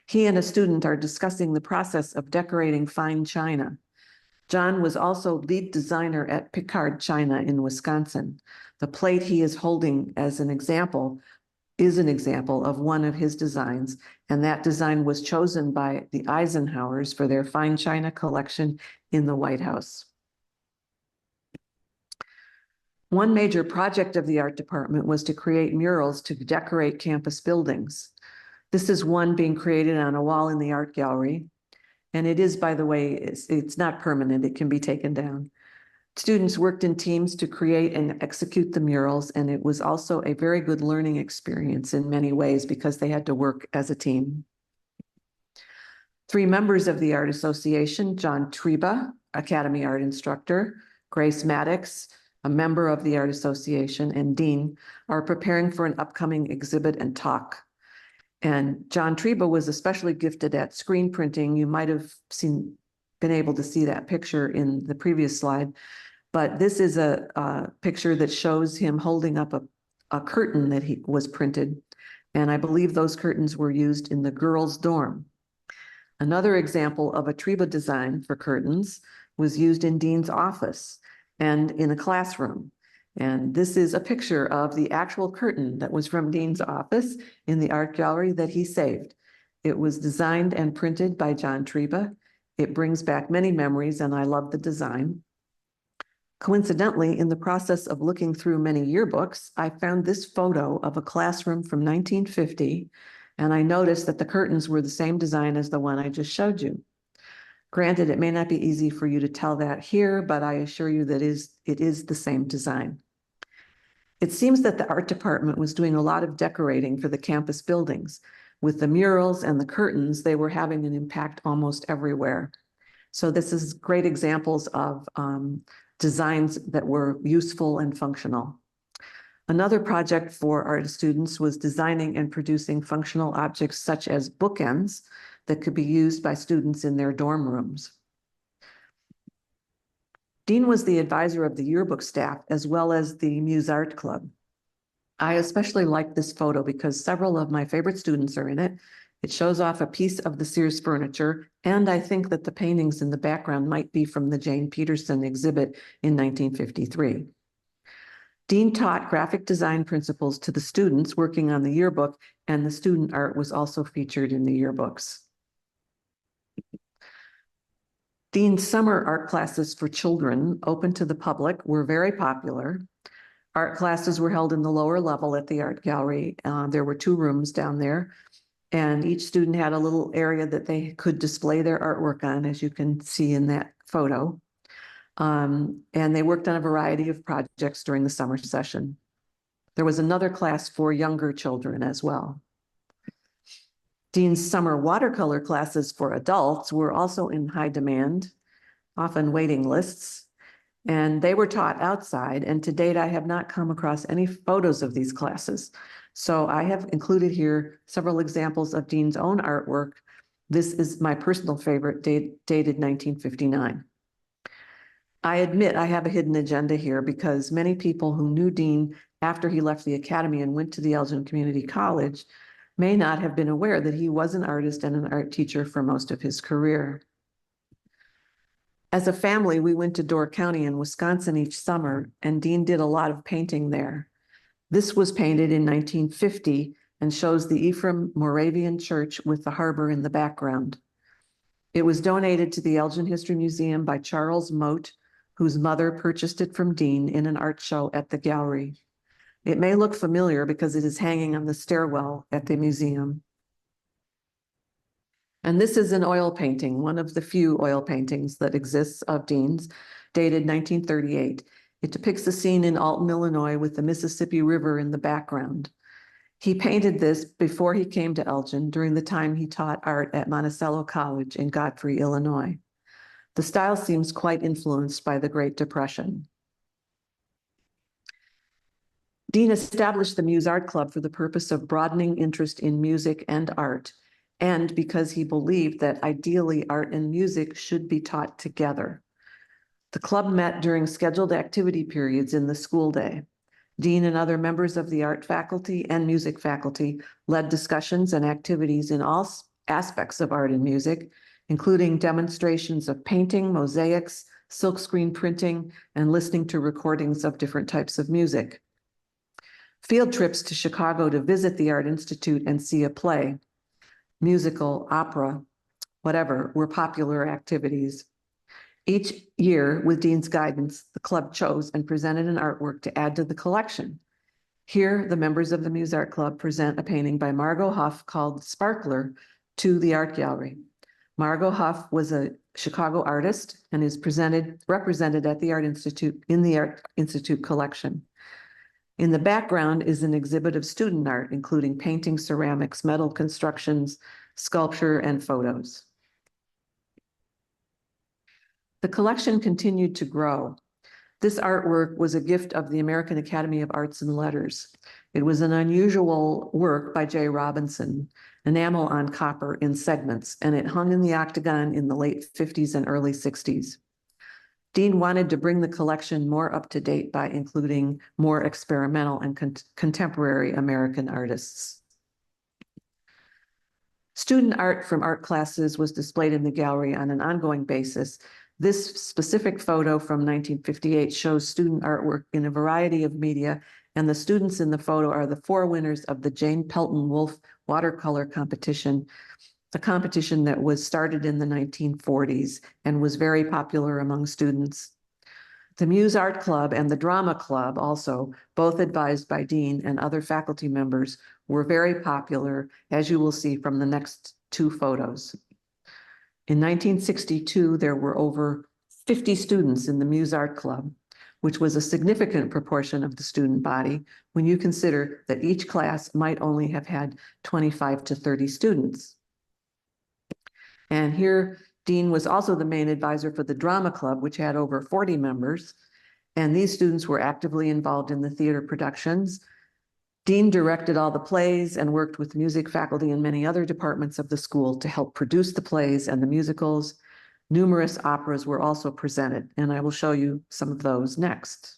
He and a student are discussing the process of decorating fine china. John was also lead designer at Picard China in Wisconsin. The plate he is holding as an example is an example of one of his designs, and that design was chosen by the Eisenhowers for their fine china collection in the White House. One major project of the art department was to create murals to decorate campus buildings. This is one being created on a wall in the art gallery. And it is, by the way, it's not permanent, it can be taken down. Students worked in teams to create and execute the murals, and it was also a very good learning experience in many ways because they had to work as a team. 3 members of the Art Association, John Treba, Academy art instructor, Grace Maddox, a member of the Art Association, and Dean, are preparing for an upcoming exhibit and talk. And John Treba was especially gifted at screen printing. You might have been able to see that picture in the previous slide, but this is a picture that shows him holding up a curtain that was printed. And I believe those curtains were used in the girls' dorm. Another example of a Treba design for curtains was used in Dean's office and in a classroom. And this is a picture of the actual curtain that was from Dean's office in the art gallery that he saved. It was designed and printed by John Treba. It brings back many memories, and I love the design. Coincidentally, in the process of looking through many yearbooks, I found this photo of a classroom from 1950, and I noticed that the curtains were the same design as the one I just showed you. Granted, it may not be easy for you to tell that here, but I assure you that it is the same design. It seems that the art department was doing a lot of decorating for the campus buildings. With the murals and the curtains, they were having an impact almost everywhere. So this is great examples of designs that were useful and functional. Another project for art students was designing and producing functional objects such as bookends that could be used by students in their dorm rooms. Dean was the advisor of the yearbook staff as well as the Muse Art Club. I especially like this photo because several of my favorite students are in it. It shows off a piece of the Sears furniture, and I think that the paintings in the background might be from the Jane Peterson exhibit in 1953. Dean taught graphic design principles to the students working on the yearbook, and the student art was also featured in the yearbooks. Dean's summer art classes for children, open to the public, were very popular. Art classes were held in the lower level at the art gallery. There were 2 rooms down there, and each student had a little area that they could display their artwork on, as you can see in that photo. And they worked on a variety of projects during the summer session. There was another class for younger children as well. Dean's summer watercolor classes for adults were also in high demand, often waiting lists, and they were taught outside. And to date, I have not come across any photos of these classes. So I have included here several examples of Dean's own artwork. This is my personal favorite, dated 1959. I admit I have a hidden agenda here because many people who knew Dean after he left the academy and went to the Elgin Community College may not have been aware that he was an artist and an art teacher for most of his career. As a family, we went to Door County in Wisconsin each summer, and Dean did a lot of painting there. This was painted in 1950 and shows the Ephraim Moravian Church with the harbor in the background. It was donated to the Elgin History Museum by Charles Mote, whose mother purchased it from Dean in an art show at the gallery. It may look familiar because it is hanging on the stairwell at the museum. And this is an oil painting, one of the few oil paintings that exists of Dean's, dated 1938. It depicts a scene in Alton, Illinois, with the Mississippi River in the background. He painted this before he came to Elgin, during the time he taught art at Monticello College in Godfrey, Illinois. The style seems quite influenced by the Great Depression. Dean established the Muse Art Club for the purpose of broadening interest in music and art, and because he believed that ideally art and music should be taught together. The club met during scheduled activity periods in the school day. Dean and other members of the art faculty and music faculty led discussions and activities in all aspects of art and music, including demonstrations of painting, mosaics, silkscreen printing, and listening to recordings of different types of music. Field trips to Chicago to visit the Art Institute and see a play, musical, opera, whatever, were popular activities. Each year, with Dean's guidance, the club chose and presented an artwork to add to the collection. Here, the members of the Muse Art Club present a painting by Margot Huff called Sparkler to the art gallery. Margot Huff was a Chicago artist and is represented at the Art Institute in the Art Institute collection. In the background is an exhibit of student art, including painting, ceramics, metal constructions, sculpture, and photos. The collection continued to grow. This artwork was a gift of the American Academy of Arts and Letters. It was an unusual work by J. Robinson, enamel on copper in segments, and it hung in the Octagon in the late 50s and early 60s. Dean wanted to bring the collection more up to date by including more experimental and contemporary American artists. Student art from art classes was displayed in the gallery on an ongoing basis. This specific photo from 1958 shows student artwork in a variety of media, and the students in the photo are the 4 winners of the Jane Pelton Wolfe watercolor competition, a competition that was started in the 1940s and was very popular among students. The Muse Art Club and the Drama Club, also, both advised by Dean and other faculty members, were very popular, as you will see from the next 2 photos. In 1962, there were over 50 students in the Muse Art Club, which was a significant proportion of the student body when you consider that each class might only have had 25 to 30 students. And here, Dean was also the main advisor for the Drama Club, which had over 40 members, and these students were actively involved in the theater productions. Dean directed all the plays and worked with music faculty and many other departments of the school to help produce the plays and the musicals. Numerous operas were also presented, and I will show you some of those next.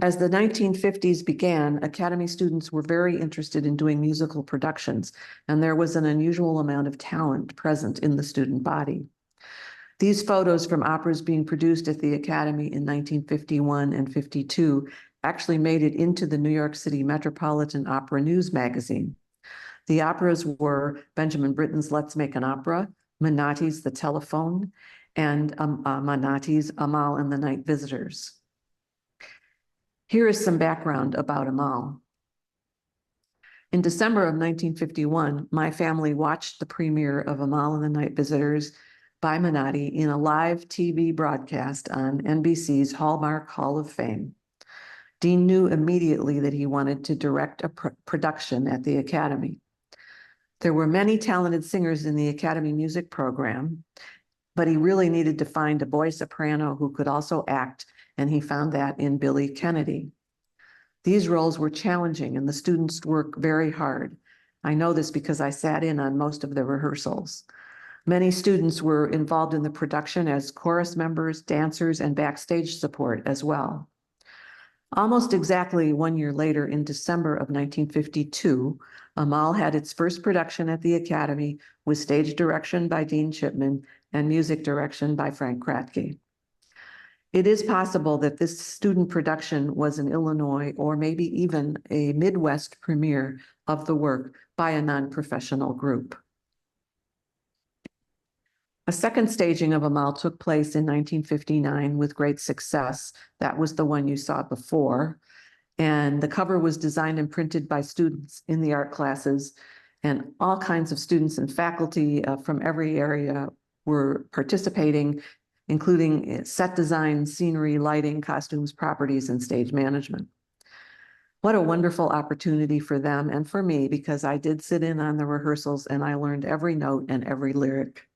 As the 1950s began, Academy students were very interested in doing musical productions, and there was an unusual amount of talent present in the student body. These photos from operas being produced at the Academy in 1951 and 52 actually made it into the New York City Metropolitan Opera News magazine. The operas were Benjamin Britten's Let's Make an Opera, Menotti's The Telephone, and Menotti's Amal and the Night Visitors. Here is some background about Amal. In December of 1951, my family watched the premiere of Amal and the Night Visitors by Menotti in a live TV broadcast on NBC's Hallmark Hall of Fame. Dean knew immediately that he wanted to direct a production at the Academy. There were many talented singers in the Academy music program, but he really needed to find a boy soprano who could also act, and he found that in Billy Kennedy. These roles were challenging and the students worked very hard. I know this because I sat in on most of the rehearsals. Many students were involved in the production as chorus members, dancers, and backstage support as well. Almost exactly 1 year later, in December of 1952, Amal had its first production at the Academy with stage direction by Dean Chipman and music direction by Frank Kratke. It is possible that this student production was in Illinois or maybe even a Midwest premiere of the work by a non-professional group. A second staging of Amal took place in 1959 with great success. That was the one you saw before. And the cover was designed and printed by students in the art classes, and all kinds of students and faculty from every area were participating, including set design, scenery, lighting, costumes, properties, and stage management. What a wonderful opportunity for them and for me, because I did sit in on the rehearsals and I learned every note and every lyric.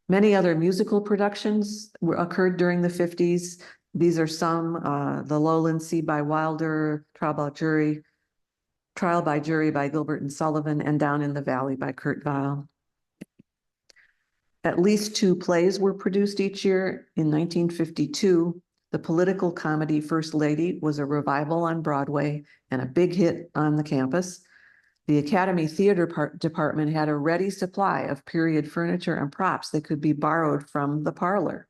Many other musical productions occurred during the 50s. These are some: The Lowland Sea by Wilder, Trial by Jury by Gilbert and Sullivan, and Down in the Valley by Kurt Weill. At least 2 plays were produced each year. In 1952, the political comedy First Lady was a revival on Broadway and a big hit on the campus. The Academy Theater Department had a ready supply of period furniture and props that could be borrowed from the parlor.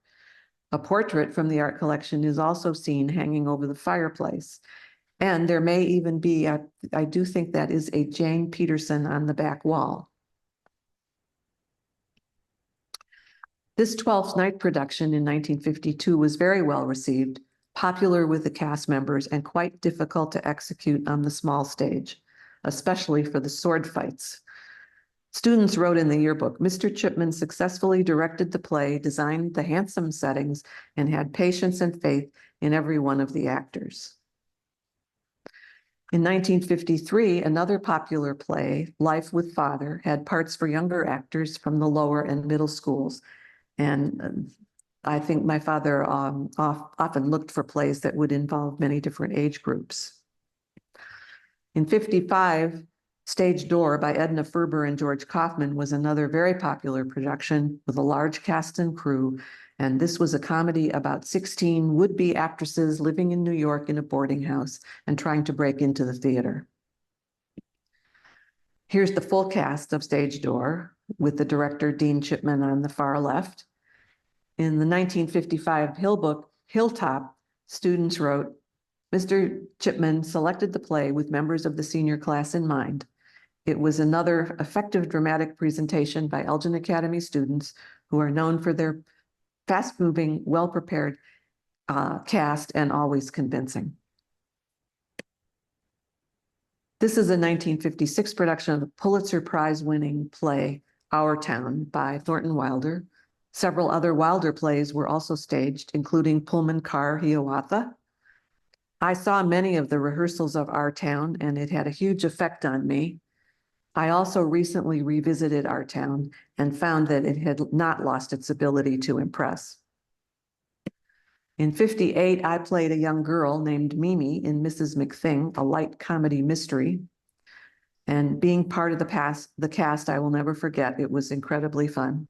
A portrait from the art collection is also seen hanging over the fireplace. And there may even be, I do think that is a Jane Peterson on the back wall. This 12th Night production in 1952 was very well received, popular with the cast members, and quite difficult to execute on the small stage, especially for the sword fights. Students wrote in the yearbook, Mr. Chipman successfully directed the play, designed the handsome settings, and had patience and faith in every one of the actors. In 1953, another popular play, Life with Father, had parts for younger actors from the lower and middle schools. And I think my father often looked for plays that would involve many different age groups. In 55, Stage Door by Edna Ferber and George Kaufman was another very popular production with a large cast and crew. And this was a comedy about 16 would-be actresses living in New York in a boarding house and trying to break into the theater. Here's the full cast of Stage Door with the director Dean Chipman on the far left. In the 1955 Hill book, Hilltop, students wrote, Mr. Chipman selected the play with members of the senior class in mind. It was another effective dramatic presentation by Elgin Academy students who are known for their fast-moving, well-prepared cast and always convincing. This is a 1956 production of the Pulitzer Prize-winning play, Our Town by Thornton Wilder. Several other Wilder plays were also staged, including Pullman Car Hiawatha. I saw many of the rehearsals of Our Town, and it had a huge effect on me. I also recently revisited Our Town and found that it had not lost its ability to impress. In 58, I played a young girl named Mimi in Mrs. McThing, a light comedy mystery. And being part of the cast, I will never forget. It was incredibly fun.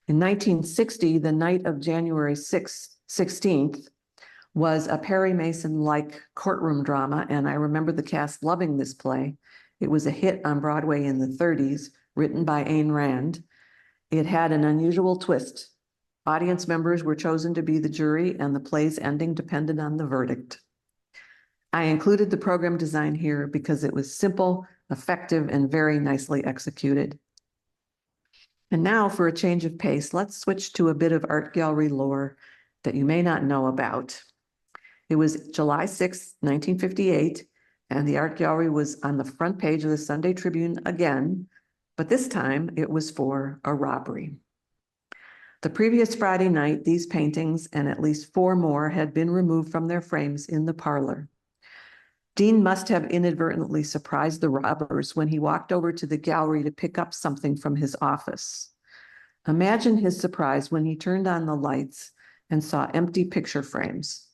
In 1960, the night of January 16th was a Perry Mason-like courtroom drama, and I remember the cast loving this play. It was a hit on Broadway in the 30s, written by Ayn Rand. It had an unusual twist. Audience members were chosen to be the jury, and the play's ending depended on the verdict. I included the program design here because it was simple, effective, and very nicely executed. And now, for a change of pace, let's switch to a bit of art gallery lore that you may not know about. It was July 6, 1958, and the art gallery was on the front page of the Sunday Tribune again, but this time it was for a robbery. The previous Friday night, these paintings and at least 4 more had been removed from their frames in the parlor. Dean must have inadvertently surprised the robbers when he walked over to the gallery to pick up something from his office. Imagine his surprise when he turned on the lights and saw empty picture frames.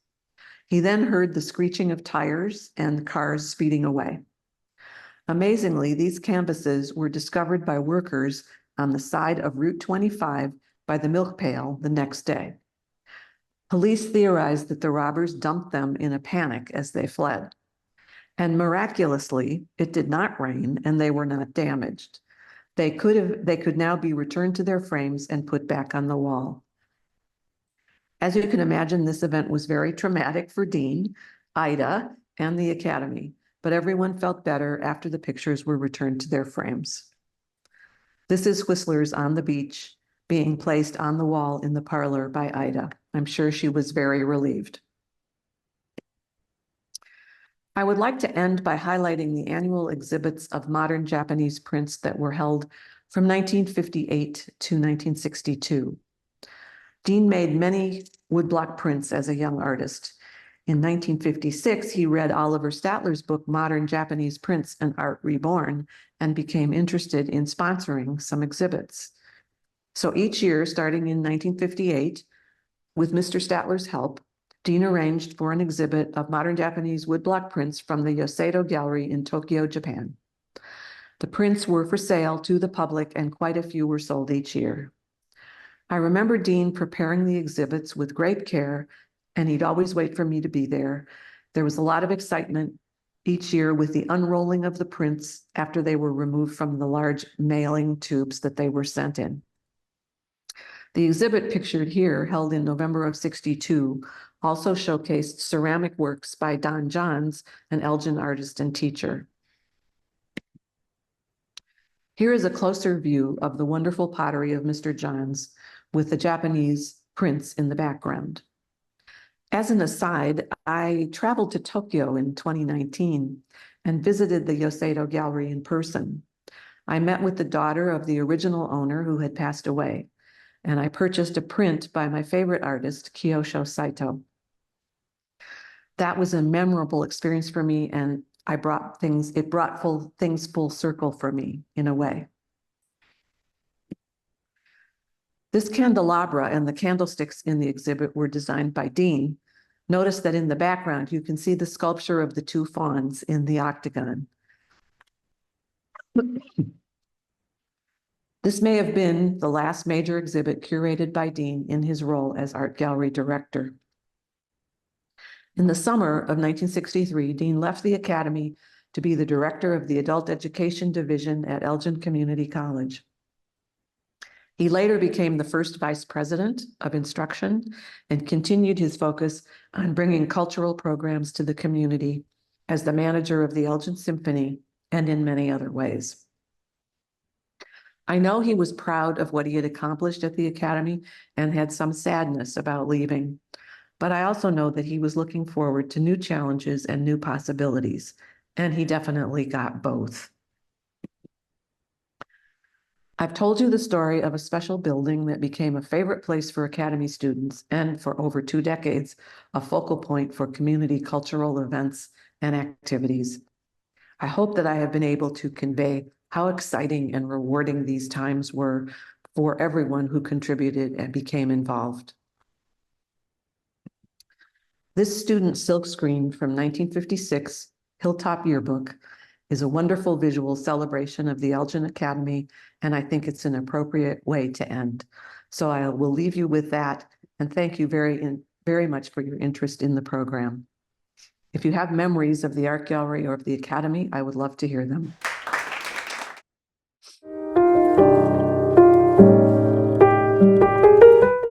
He then heard the screeching of tires and cars speeding away. Amazingly, these canvases were discovered by workers on the side of Route 25 by the milk pail the next day. Police theorized that the robbers dumped them in a panic as they fled. And miraculously, it did not rain and they were not damaged. They could now be returned to their frames and put back on the wall. As you can imagine, this event was very traumatic for Dean, Ida, and the Academy, but everyone felt better after the pictures were returned to their frames. This is Whistler's On the Beach being placed on the wall in the parlor by Ida. I'm sure she was very relieved. I would like to end by highlighting the annual exhibits of modern Japanese prints that were held from 1958 to 1962. Dean made many woodblock prints as a young artist. In 1956, he read Oliver Statler's book, Modern Japanese Prints and Art Reborn, and became interested in sponsoring some exhibits. So each year, starting in 1958, with Mr. Statler's help, Dean arranged for an exhibit of modern Japanese woodblock prints from the Yoseto Gallery in Tokyo, Japan. The prints were for sale to the public, and quite a few were sold each year. I remember Dean preparing the exhibits with great care, and he'd always wait for me to be there. There was a lot of excitement each year with the unrolling of the prints after they were removed from the large mailing tubes that they were sent in. The exhibit pictured here, held in November of '62, also showcased ceramic works by Don Johns, an Elgin artist and teacher. Here is a closer view of the wonderful pottery of Mr. Johns with the Japanese prints in the background. As an aside, I traveled to Tokyo in 2019 and visited the Yoseto Gallery in person. I met with the daughter of the original owner who had passed away, and I purchased a print by my favorite artist, Kyosho Saito. That was a memorable experience for me, and it brought things full circle for me in a way. This candelabra and the candlesticks in the exhibit were designed by Dean. Notice that in the background, you can see the sculpture of the 2 fawns in the octagon. This may have been the last major exhibit curated by Dean in his role as art gallery director. In the summer of 1963, Dean left the Academy to be the director of the Adult Education Division at Elgin Community College. He later became the first vice president of instruction and continued his focus on bringing cultural programs to the community as the manager of the Elgin Symphony and in many other ways. I know he was proud of what he had accomplished at the Academy and had some sadness about leaving, but I also know that he was looking forward to new challenges and new possibilities, and he definitely got both. I've told you the story of a special building that became a favorite place for Academy students and for over 2 decades, a focal point for community cultural events and activities. I hope that I have been able to convey how exciting and rewarding these times were for everyone who contributed and became involved. This student silkscreen from 1956, Hilltop Yearbook, is a wonderful visual celebration of the Elgin Academy, and I think it's an appropriate way to end. So I will leave you with that, and thank you very much for your interest in the program. If you have memories of the Art Gallery or of the Academy, I would love to hear them.